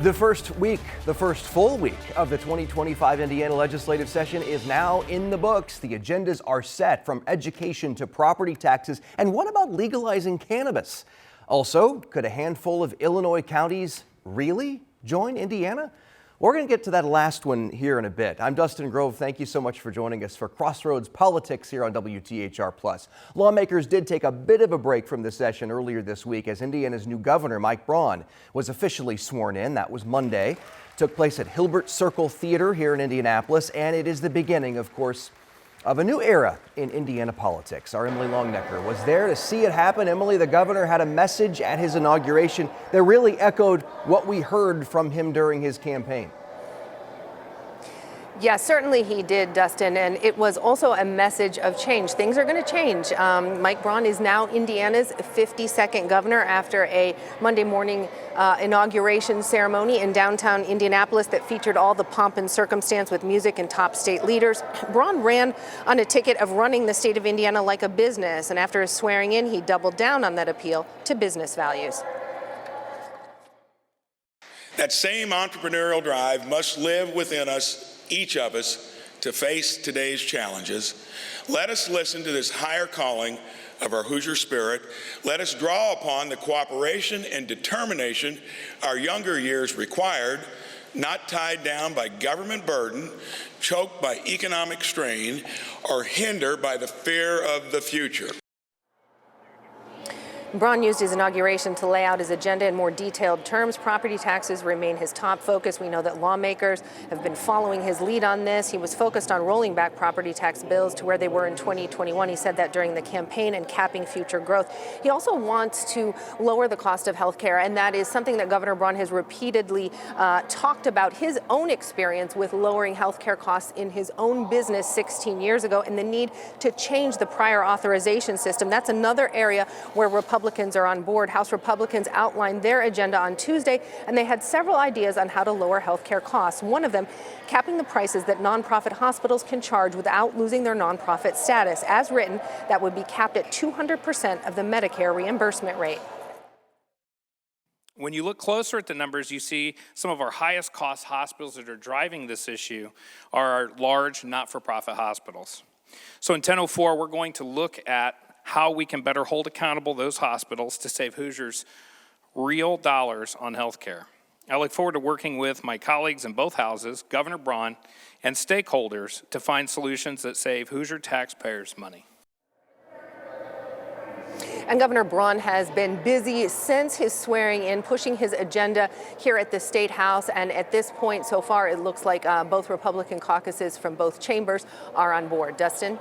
The first full week of the 2025 Indiana legislative session is now in the books. The agendas are set, from education to property taxes. And what about legalizing cannabis? Also, could a handful of Illinois counties really join Indiana? We're going to get to that last one here in a bit. I'm Dustin Grove. Thank you so much for joining us for Crossroads Politics here on WTHR+. Lawmakers did take a bit of a break from the session earlier this week as Indiana's new governor, Mike Braun, was officially sworn in. That was Monday. Took place at Hilbert Circle Theater here in Indianapolis, and it is the beginning, of course, of a new era in Indiana politics. Our Emily Longnecker was there to see it happen. Emily, the governor had a message at his inauguration that really echoed what we heard from him during his campaign. Yeah, certainly he did, Dustin, and it was also a message of change. Things are going to change. Mike Braun is now Indiana's 52nd governor after a Monday morning inauguration ceremony in downtown Indianapolis that featured all the pomp and circumstance with music and top state leaders. Braun ran on a ticket of running the state of Indiana like a business, and after his swearing in, he doubled down on that appeal to business values. That same entrepreneurial drive must live within us, each of us, to face today's challenges. Let us listen to this higher calling of our Hoosier spirit. Let us draw upon the cooperation and determination our younger years required, not tied down by government burden, choked by economic strain, or hindered by the fear of the future. Braun used his inauguration to lay out his agenda in more detailed terms. Property taxes remain his top focus. We know that lawmakers have been following his lead on this. He was focused on rolling back property tax bills to where they were in 2021. He said that during the campaign, and capping future growth. He also wants to lower the cost of health care, and that is something that Governor Braun has repeatedly talked about, his own experience with lowering health care costs in his own business 16 years ago, and the need to change the prior authorization system. That's another area where Republicans are on board. House Republicans outlined their agenda on Tuesday, and they had several ideas on how to lower health care costs. One of them, capping the prices that nonprofit hospitals can charge without losing their nonprofit status. As written, that would be capped at 200% of the Medicare reimbursement rate. When you look closer at the numbers, you see some of our highest cost hospitals that are driving this issue are our large not-for-profit hospitals. So in 1004, we're going to look at how we can better hold accountable those hospitals to save Hoosiers real dollars on health care. I look forward to working with my colleagues in both houses, Governor Braun, and stakeholders to find solutions that save Hoosier taxpayers money. And Governor Braun has been busy since his swearing in, pushing his agenda here at the State House. And at this point, so far, it looks like both Republican caucuses from both chambers are on board. Dustin?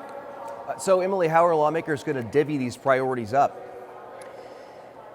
So, Emily, how are lawmakers going to divvy these priorities up?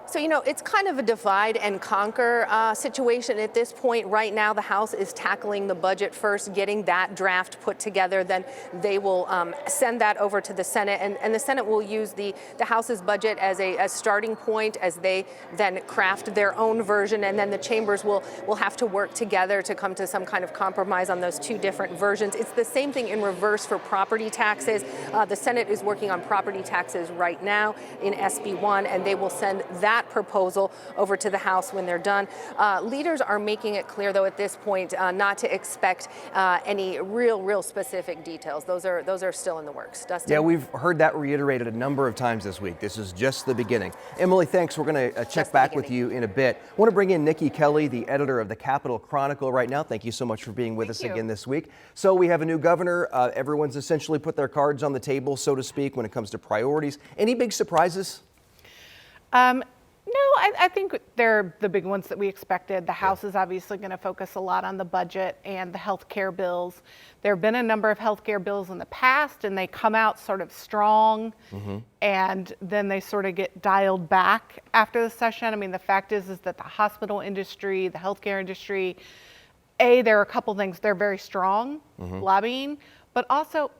So, you know, it's kind of a divide and conquer situation at this point. Right now, the House is tackling the budget first, getting that draft put together. Then they will send that over to the Senate, and the Senate will use the House's budget as a starting point as they then craft their own version. And then the chambers will have to work together to come to some kind of compromise on those two different versions. It's the same thing in reverse for property taxes. The Senate is working on property taxes right now in SB 1, and they will send that proposal over to the House when they're done. Leaders are making it clear, though, at this point, not to expect any real specific details. Those are still in the works. Dustin? Yeah, we've heard that reiterated a number of times this week. This is just the beginning. Emily, thanks. We're going to check back with you in a bit. I want to bring in Nikki Kelly, the editor of the Capitol Chronicle right now. Thank you so much for being with us again this week. So we have a new governor. Everyone's essentially put their cards on the table, so to speak, when it comes to priorities. Any big surprises? No, I think they're the big ones that we expected. The House is obviously going to focus a lot on the budget and the health care bills. There have been a number of health care bills in the past, and they come out sort of strong, and then they sort of get dialed back after the session. I mean, the fact is that the hospital industry, the healthcare industry, there are a couple things. They're very strong lobbying, but also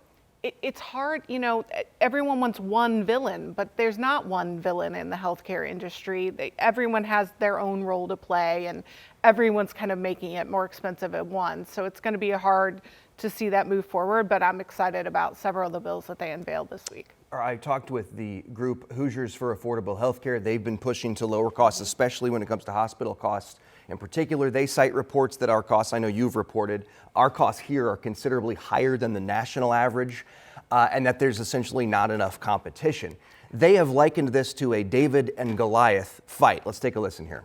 it's hard, you know, everyone wants one villain, but there's not one villain in the healthcare industry. Everyone has their own role to play, and everyone's kind of making it more expensive at once. So it's going to be hard to see that move forward, but I'm excited about several of the bills that they unveiled this week. I talked with the group Hoosiers for Affordable Healthcare. They've been pushing to lower costs, especially when it comes to hospital costs. In particular, they cite reports that our costs, I know you've reported, our costs here are considerably higher than the national average, and that there's essentially not enough competition. They have likened this to a David and Goliath fight. Let's take a listen here.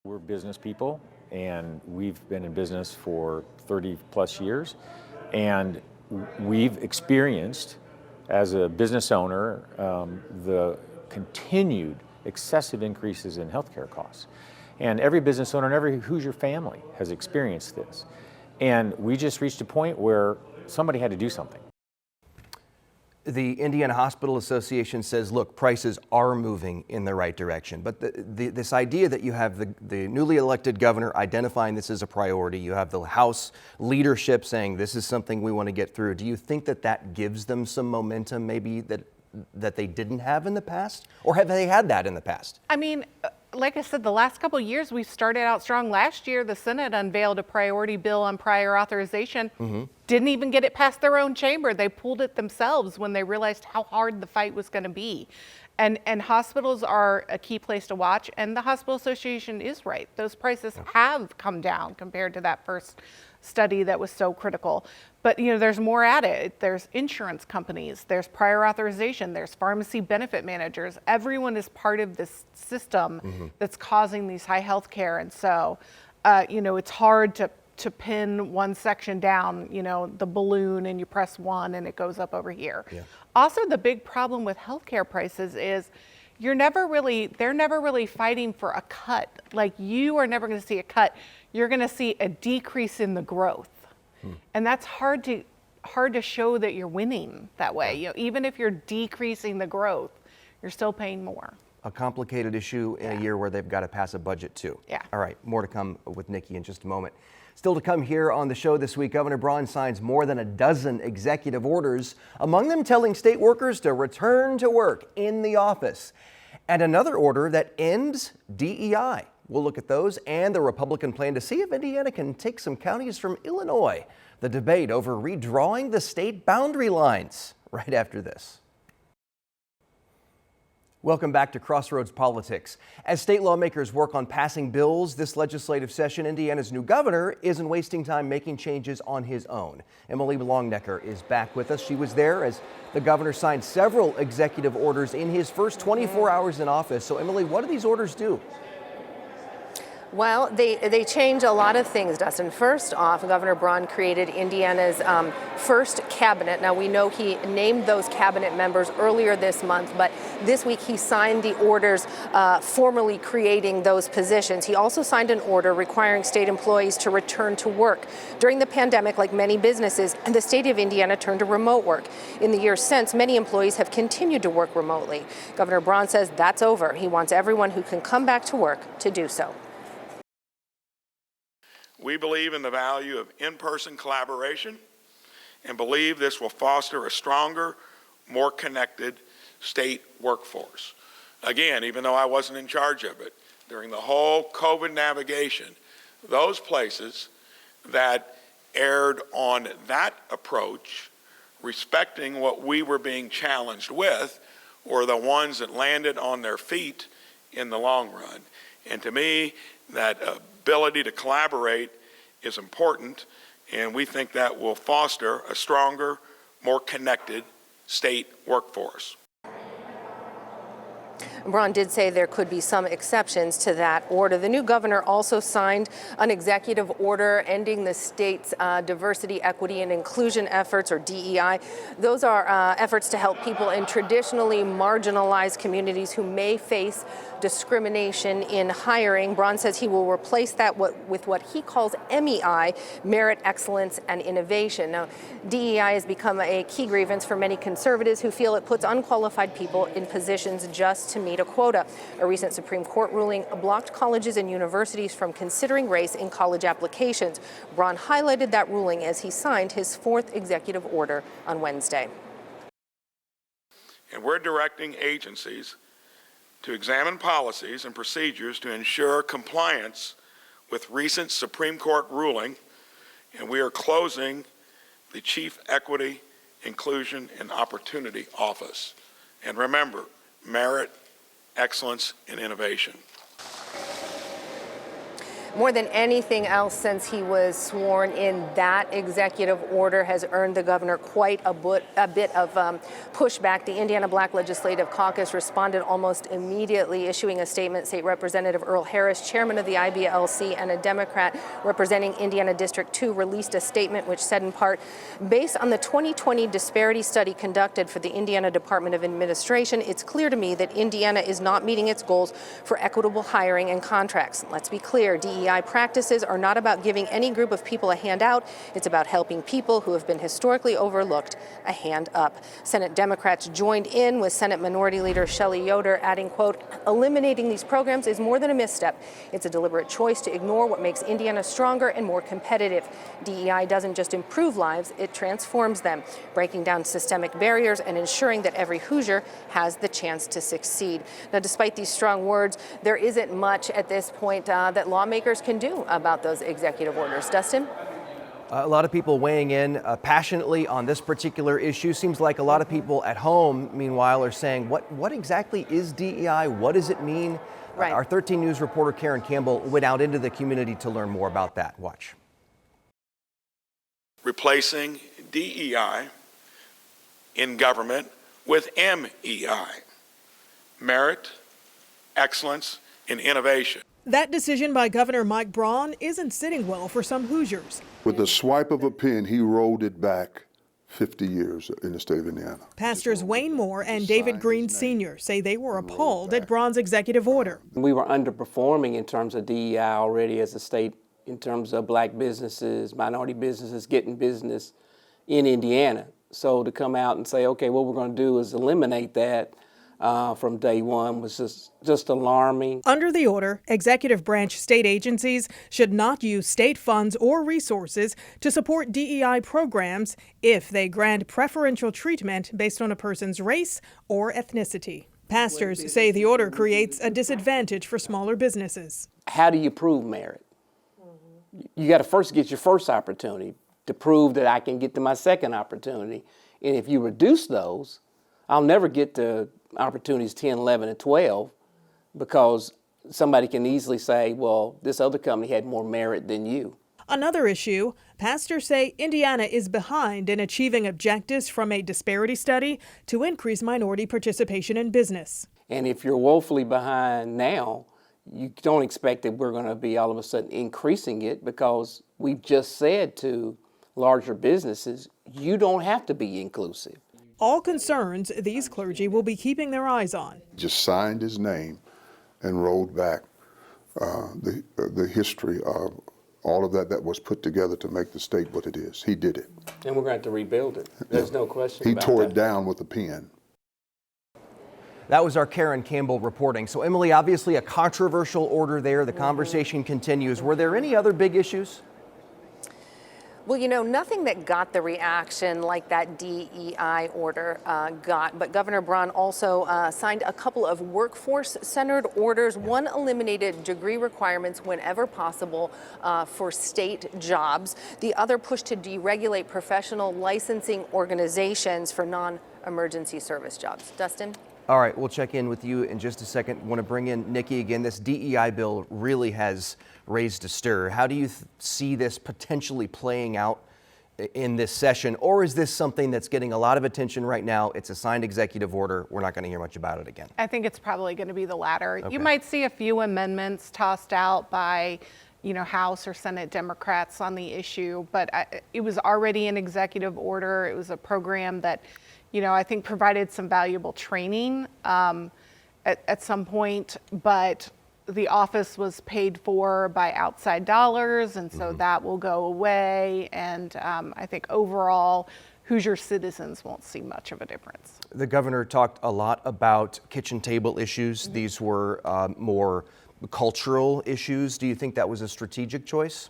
We're business people, and we've been in business for 30 plus years, and we've experienced, as a business owner, the continued excessive increases in healthcare costs. And every business owner and every Hoosier family has experienced this. And we just reached a point where somebody had to do something. The Indiana Hospital Association says, look, prices are moving in the right direction. But this idea that you have the newly elected governor identifying this as a priority, you have the House leadership saying this is something we want to get through. Do you think that that gives them some momentum maybe that they didn't have in the past? Or have they had that in the past? I mean, like I said, the last couple of years, we've started out strong. Last year, the Senate unveiled a priority bill on prior authorization. Didn't even get it past their own chamber. They pulled it themselves when they realized how hard the fight was going to be. And hospitals are a key place to watch. And the Hospital Association is right. Those prices have come down compared to that first study that was so critical. But, you know, there's more at it. There's insurance companies, there's prior authorization, there's pharmacy benefit managers. Everyone is part of this system that's causing these high health care. And so, you know, it's hard to pin one section down, you know, the balloon, and you press one and it goes up over here. Also, the big problem with healthcare prices is they're never really fighting for a cut. Like, you are never going to see a cut. You're going to see a decrease in the growth. And that's hard to show that you're winning that way. You know, even if you're decreasing the growth, you're still paying more. A complicated issue in a year where they've got to pass a budget too. All right, more to come with Nikki in just a moment. Still to come here on the show this week, Governor Braun signs more than a dozen executive orders, among them telling state workers to return to work in the office. And another order that ends DEI. We'll look at those and the Republican plan to see if Indiana can take some counties from Illinois. The debate over redrawing the state boundary lines right after this. Welcome back to Crossroads Politics. As state lawmakers work on passing bills this legislative session, Indiana's new governor isn't wasting time making changes on his own. Emily Longnecker is back with us. She was there as the governor signed several executive orders in his first 24 hours in office. So, Emily, what do these orders do? Well, they change a lot of things, Dustin. First off, Governor Braun created Indiana's first cabinet. Now, we know he named those cabinet members earlier this month, but this week he signed the orders formally creating those positions. He also signed an order requiring state employees to return to work. During the pandemic, like many businesses, the state of Indiana turned to remote work. In the years since, many employees have continued to work remotely. Governor Braun says that's over. He wants everyone who can come back to work to do so. We believe in the value of in-person collaboration and believe this will foster a stronger, more connected state workforce. Again, even though I wasn't in charge of it, during the whole COVID navigation, those places that erred on that approach, respecting what we were being challenged with, were the ones that landed on their feet in the long run. And to me, that ability to collaborate is important, and we think that will foster a stronger, more connected state workforce. Braun did say there could be some exceptions to that order. The new governor also signed an executive order ending the state's diversity, equity, and inclusion efforts, or DEI. Those are efforts to help people in traditionally marginalized communities who may face discrimination in hiring. Braun says he will replace that with what he calls MEI, merit, excellence, and innovation. Now, DEI has become a key grievance for many conservatives who feel it puts unqualified people in positions just to meet a quota. A recent Supreme Court ruling blocked colleges and universities from considering race in college applications. Braun highlighted that ruling as he signed his fourth executive order on Wednesday. And we're directing agencies to examine policies and procedures to ensure compliance with recent Supreme Court ruling, and we are closing the Chief Equity Inclusion, and Opportunity Office. And remember, merit, excellence, and innovation. More than anything else since he was sworn in, that executive order has earned the governor quite a bit of pushback. The Indiana Black Legislative Caucus responded almost immediately, issuing a statement. State Representative Earl Harris, chairman of the IBLC and a Democrat representing Indiana District 2, released a statement which said in part, based on the 2020 disparity study conducted for the Indiana Department of Administration, it's clear to me that Indiana is not meeting its goals for equitable hiring and contracts. Let's be clear, DEI practices are not about giving any group of people a handout. It's about helping people who have been historically overlooked a hand up. Senate Democrats joined in with Senate Minority Leader Shelley Yoder, adding, quote, eliminating these programs is more than a misstep. It's a deliberate choice to ignore what makes Indiana stronger and more competitive. DEI doesn't just improve lives, it transforms them, breaking down systemic barriers and ensuring that every Hoosier has the chance to succeed. Now, despite these strong words, there isn't much at this point that lawmakers can do about those executive orders. Dustin? A lot of people weighing in passionately on this particular issue. Seems like a lot of people at home, meanwhile, are saying, what exactly is DEI? What does it mean? Right. Our 13 News reporter Karen Campbell went out into the community to learn more about that. Watch. Replacing DEI in government with MEI, merit, excellence, and innovation. That decision by Governor Mike Braun isn't sitting well for some Hoosiers. With the swipe of a pen, he rolled it back 50 years in the state of Indiana. Pastors Wayne Moore and David Green Sr. say they were appalled at Braun's executive order. We were underperforming in terms of DEI already as a state, in terms of black businesses, minority businesses getting business in Indiana. So to come out and say, okay, what we're going to do is eliminate that from day one was just alarming. Under the order, executive branch state agencies should not use state funds or resources to support DEI programs if they grant preferential treatment based on a person's race or ethnicity. Pastors say the order creates a disadvantage for smaller businesses. How do you prove merit? You got to first get your first opportunity to prove that I can get to my second opportunity. And if you reduce those, I'll never get to opportunities 10, 11, and 12 because somebody can easily say, well, this other company had more merit than you. Another issue, pastors say Indiana is behind in achieving objectives from a disparity study to increase minority participation in business. And if you're woefully behind now, you don't expect that we're going to be all of a sudden increasing it because we've just said to larger businesses, you don't have to be inclusive. All concerns these clergy will be keeping their eyes on. Just signed his name and rolled back the history of all of that was put together to make the state what it is. He did it. And we're going to have to rebuild it. There's no question about that. He tore it down with a pen. That was our Karen Campbell reporting. So, Emily, obviously a controversial order there. The conversation continues. Were there any other big issues? Well, you know, nothing that got the reaction like that DEI order got, but Governor Braun also signed a couple of workforce-centered orders. One eliminated degree requirements whenever possible for state jobs. The other pushed to deregulate professional licensing organizations for non-emergency service jobs. Dustin? All right, we'll check in with you in just a second. Want to bring in Nikki again. This DEI bill really has raised a stir. How do you see this potentially playing out in this session? Or is this something that's getting a lot of attention right now? It's a signed executive order. We're not going to hear much about it again. I think it's probably going to be the latter. Okay. You might see a few amendments tossed out by, House or Senate Democrats on the issue, but it was already an executive order. It was a program that, I think provided some valuable training at some point, but the office was paid for by outside dollars, and so that will go away. And I think overall, Hoosier citizens won't see much of a difference. The governor talked a lot about kitchen table issues. These were more cultural issues. Do you think that was a strategic choice?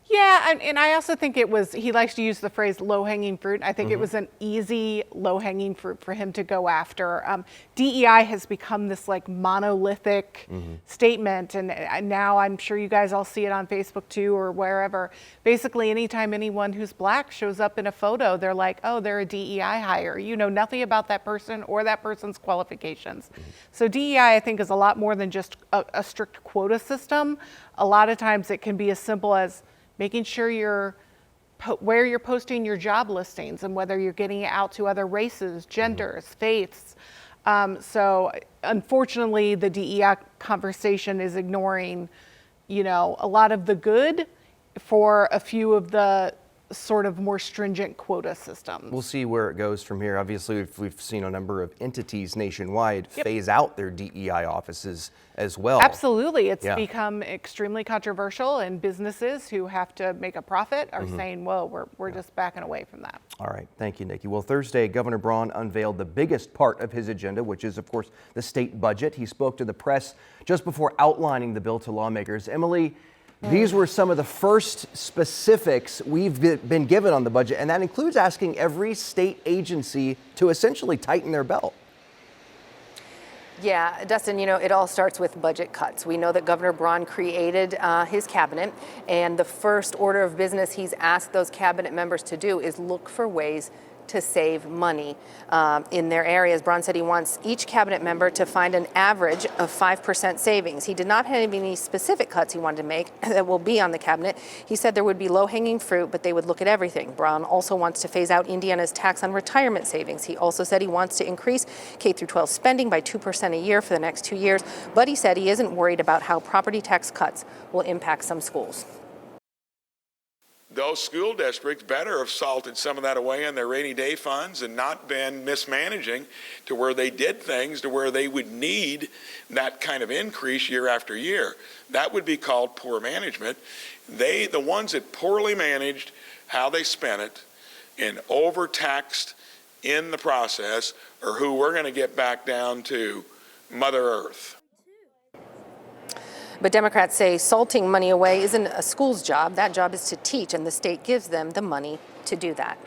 Yeah, and I also think it was, he likes to use the phrase low-hanging fruit. I think it was an easy low-hanging fruit for him to go after. DEI has become this like monolithic statement, and now I'm sure you guys all see it on Facebook too or wherever. Basically, anytime anyone who's black shows up in a photo, they're like, oh, they're a DEI hire. You know nothing about that person or that person's qualifications. So DEI, I think, is a lot more than just a strict quota system. A lot of times it can be as simple as making sure where you're posting your job listings and whether you're getting it out to other races, genders, faiths. So unfortunately, the DEI conversation is ignoring, a lot of the good for a few of the sort of more stringent quota systems. We'll see where it goes from here. Obviously, we've seen a number of entities nationwide phase out their DEI offices as well. Absolutely. It's become extremely controversial, and businesses who have to make a profit are saying, whoa, we're just backing away from that. All right. Thank you, Nikki. Well, Thursday, Governor Braun unveiled the biggest part of his agenda, which is, of course, the state budget. He spoke to the press just before outlining the bill to lawmakers. Emily, these were some of the first specifics we've been given on the budget, and that includes asking every state agency to essentially tighten their belt. Yeah, Dustin, it all starts with budget cuts. We know that Governor Braun created his cabinet, and the first order of business he's asked those cabinet members to do is look for ways to save money in their areas. Braun said he wants each cabinet member to find an average of 5% savings. He did not have any specific cuts he wanted to make that will be on the cabinet. He said there would be low-hanging fruit, but they would look at everything. Braun also wants to phase out Indiana's tax on retirement savings. He also said he wants to increase K-12 spending by 2% a year for the next 2 years, but he said he isn't worried about how property tax cuts will impact some schools. Those school districts better have salted some of that away in their rainy day funds and not been mismanaging to where they did things to where they would need that kind of increase year after year. That would be called poor management. The ones that poorly managed how they spent it and overtaxed in the process are who we're going to get back down to Mother Earth. But Democrats say salting money away isn't a school's job. That job is to teach, and the state gives them the money to do that.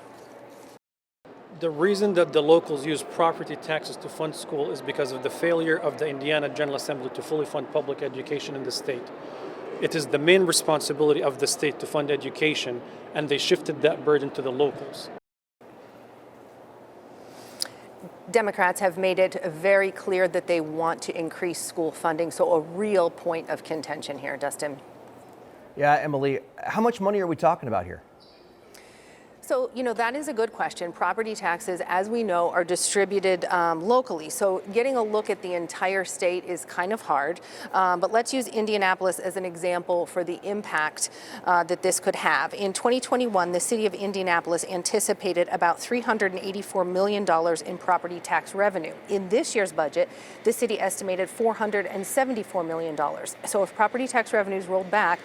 The reason that the locals use property taxes to fund school is because of the failure of the Indiana General Assembly to fully fund public education in the state. It is the main responsibility of the state to fund education, and they shifted that burden to the locals. Democrats have made it very clear that they want to increase school funding, so a real point of contention here, Dustin. Yeah, Emily, how much money are we talking about here? So, that is a good question. Property taxes, as we know, are distributed locally. So getting a look at the entire state is kind of hard. But let's use Indianapolis as an example for the impact that this could have. In 2021, the city of Indianapolis anticipated about $384 million in property tax revenue. In this year's budget, the city estimated $474 million. So if property tax revenues rolled back,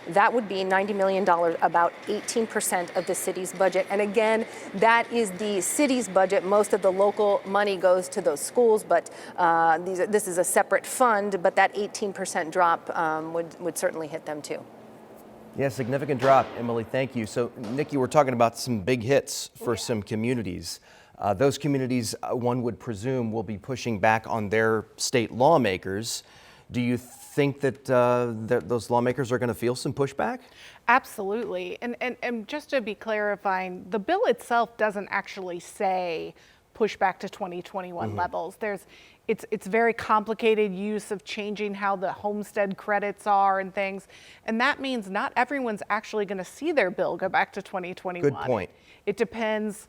that would be $90 million, about 18% of the city's budget. And again, that is the city's budget. Most of the local money goes to those schools, but this is a separate fund, but that 18% drop would certainly hit them too. Yeah, significant drop, Emily, thank you. So, Nikki, we're talking about some big hits for some communities. Those communities, one would presume, will be pushing back on their state lawmakers. Do you think that those lawmakers are going to feel some pushback? Absolutely. And just to be clarifying, the bill itself doesn't actually say push back to 2021 levels. It's very complicated use of changing how the homestead credits are and things. And that means not everyone's actually going to see their bill go back to 2021. Good point. It depends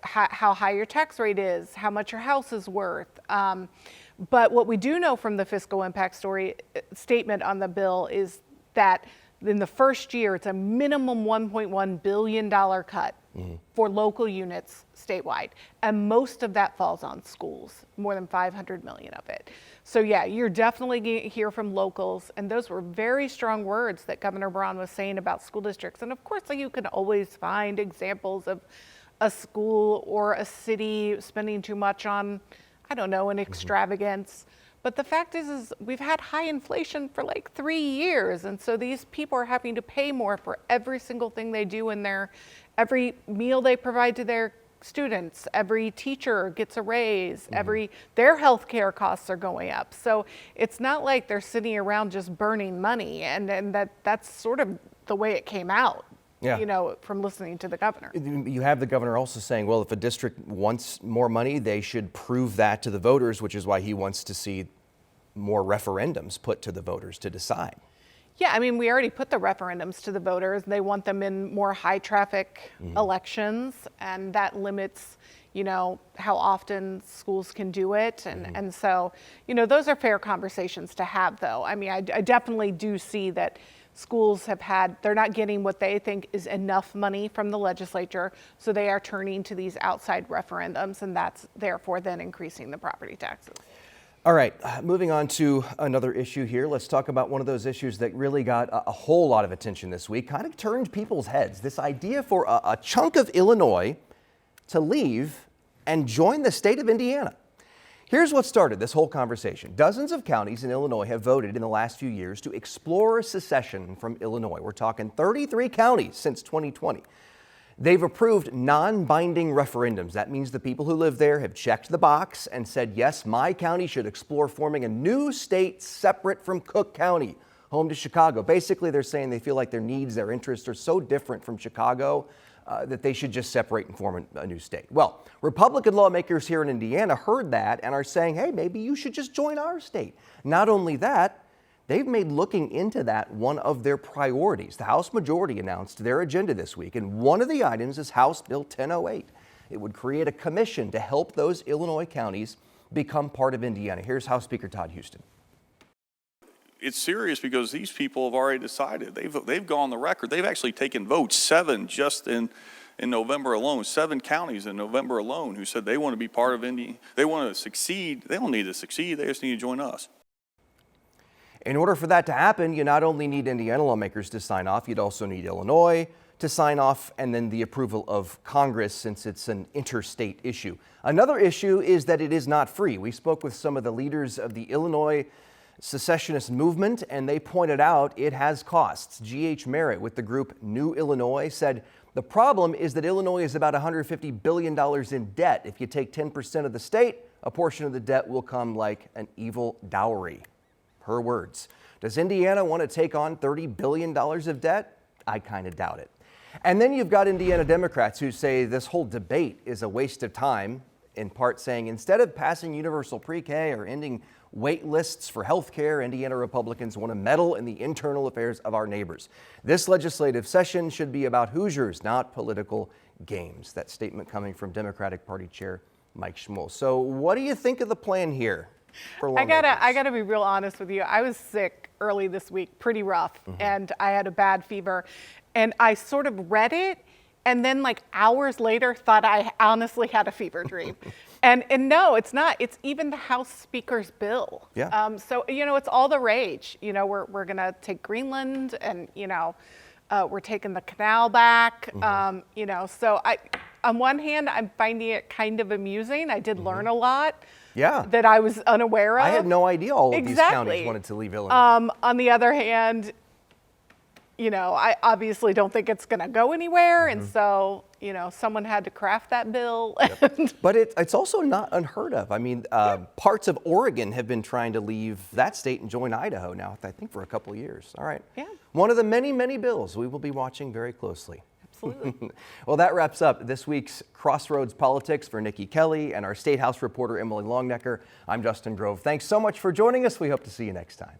how high your tax rate is, how much your house is worth. But what we do know from the fiscal impact statement on the bill is that in the first year, it's a minimum $1.1 billion cut for local units statewide. And most of that falls on schools, more than 500 million of it. So yeah, you're definitely going to hear from locals. And those were very strong words that Governor Braun was saying about school districts. And of course, you can always find examples of a school or a city spending too much on, I don't know, an extravagance. But the fact is we've had high inflation for like 3 years. And so these people are having to pay more for every single thing they do in every meal they provide to their students, every teacher gets a raise, their healthcare costs are going up. So it's not like they're sitting around just burning money, and that's sort of the way it came out. Yeah. From listening to the governor. You have the governor also saying, well, if a district wants more money, they should prove that to the voters, which is why he wants to see more referendums put to the voters to decide. Yeah, I mean, we already put the referendums to the voters. They want them in more high traffic elections, and that limits, how often schools can do it. And so, those are fair conversations to have, though. I mean, I definitely do see that schools they're not getting what they think is enough money from the legislature, so they are turning to these outside referendums, and that's therefore then increasing the property taxes. All right, moving on to another issue here. Let's talk about one of those issues that really got a whole lot of attention this week, kind of turned people's heads. This idea for a chunk of Illinois to leave and join the state of Indiana. Here's what started this whole conversation. Dozens of counties in Illinois have voted in the last few years to explore secession from Illinois. We're talking 33 counties since 2020. They've approved non-binding referendums. That means the people who live there have checked the box and said, yes, my county should explore forming a new state separate from Cook County, home to Chicago. Basically, they're saying they feel like their needs, their interests are so different from Chicago that they should just separate and form a new state. Well, Republican lawmakers here in Indiana heard that and are saying, hey, maybe you should just join our state. Not only that, they've made looking into that one of their priorities. The House majority announced their agenda this week, and one of the items is House Bill 1008. It would create a commission to help those Illinois counties become part of Indiana. Here's House Speaker Todd Houston. It's serious because these people have already decided. They've gone on the record. They've actually taken votes, 7 just in November alone, 7 counties in November alone who said they want to be part of Indiana. They want to succeed. They don't need to succeed. They just need to join us. In order for that to happen, you not only need Indiana lawmakers to sign off, you'd also need Illinois to sign off, and then the approval of Congress, since it's an interstate issue. Another issue is that it is not free. We spoke with some of the leaders of the Illinois secessionist movement, and they pointed out it has costs. G.H. Merritt with the group New Illinois said the problem is that Illinois is about $150 billion in debt. If you take 10% of the state, a portion of the debt will come like an evil dowry. Her words. Does Indiana want to take on $30 billion of debt? I kind of doubt it. And then you've got Indiana Democrats who say this whole debate is a waste of time, in part saying instead of passing universal pre-K or ending wait lists for health care, Indiana Republicans want to meddle in the internal affairs of our neighbors. This legislative session should be about Hoosiers, not political games. That statement coming from Democratic Party Chair Mike Schmuel. So what do you think of the plan here? I gotta be real honest with you. I was sick early this week, pretty rough, and I had a bad fever. And I sort of read it, and then like hours later thought I honestly had a fever dream. and no, it's not. It's even the House Speaker's bill. Yeah. So, it's all the rage. We're gonna take Greenland, and, we're taking the canal back. So on one hand, I'm finding it kind of amusing. I did learn a lot. Yeah. That I was unaware of. I had no idea all of these counties wanted to leave Illinois. On the other hand, I obviously don't think it's going to go anywhere. And so, someone had to craft that bill. Yep. But it's also not unheard of. I mean, parts of Oregon have been trying to leave that state and join Idaho now, I think, for a couple of years. All right. Yeah. One of the many, many bills we will be watching very closely. Absolutely. Well, that wraps up this week's Crossroads Politics for Nikki Kelly and our State House reporter, Emily Longnecker. I'm Justin Grove. Thanks so much for joining us. We hope to see you next time.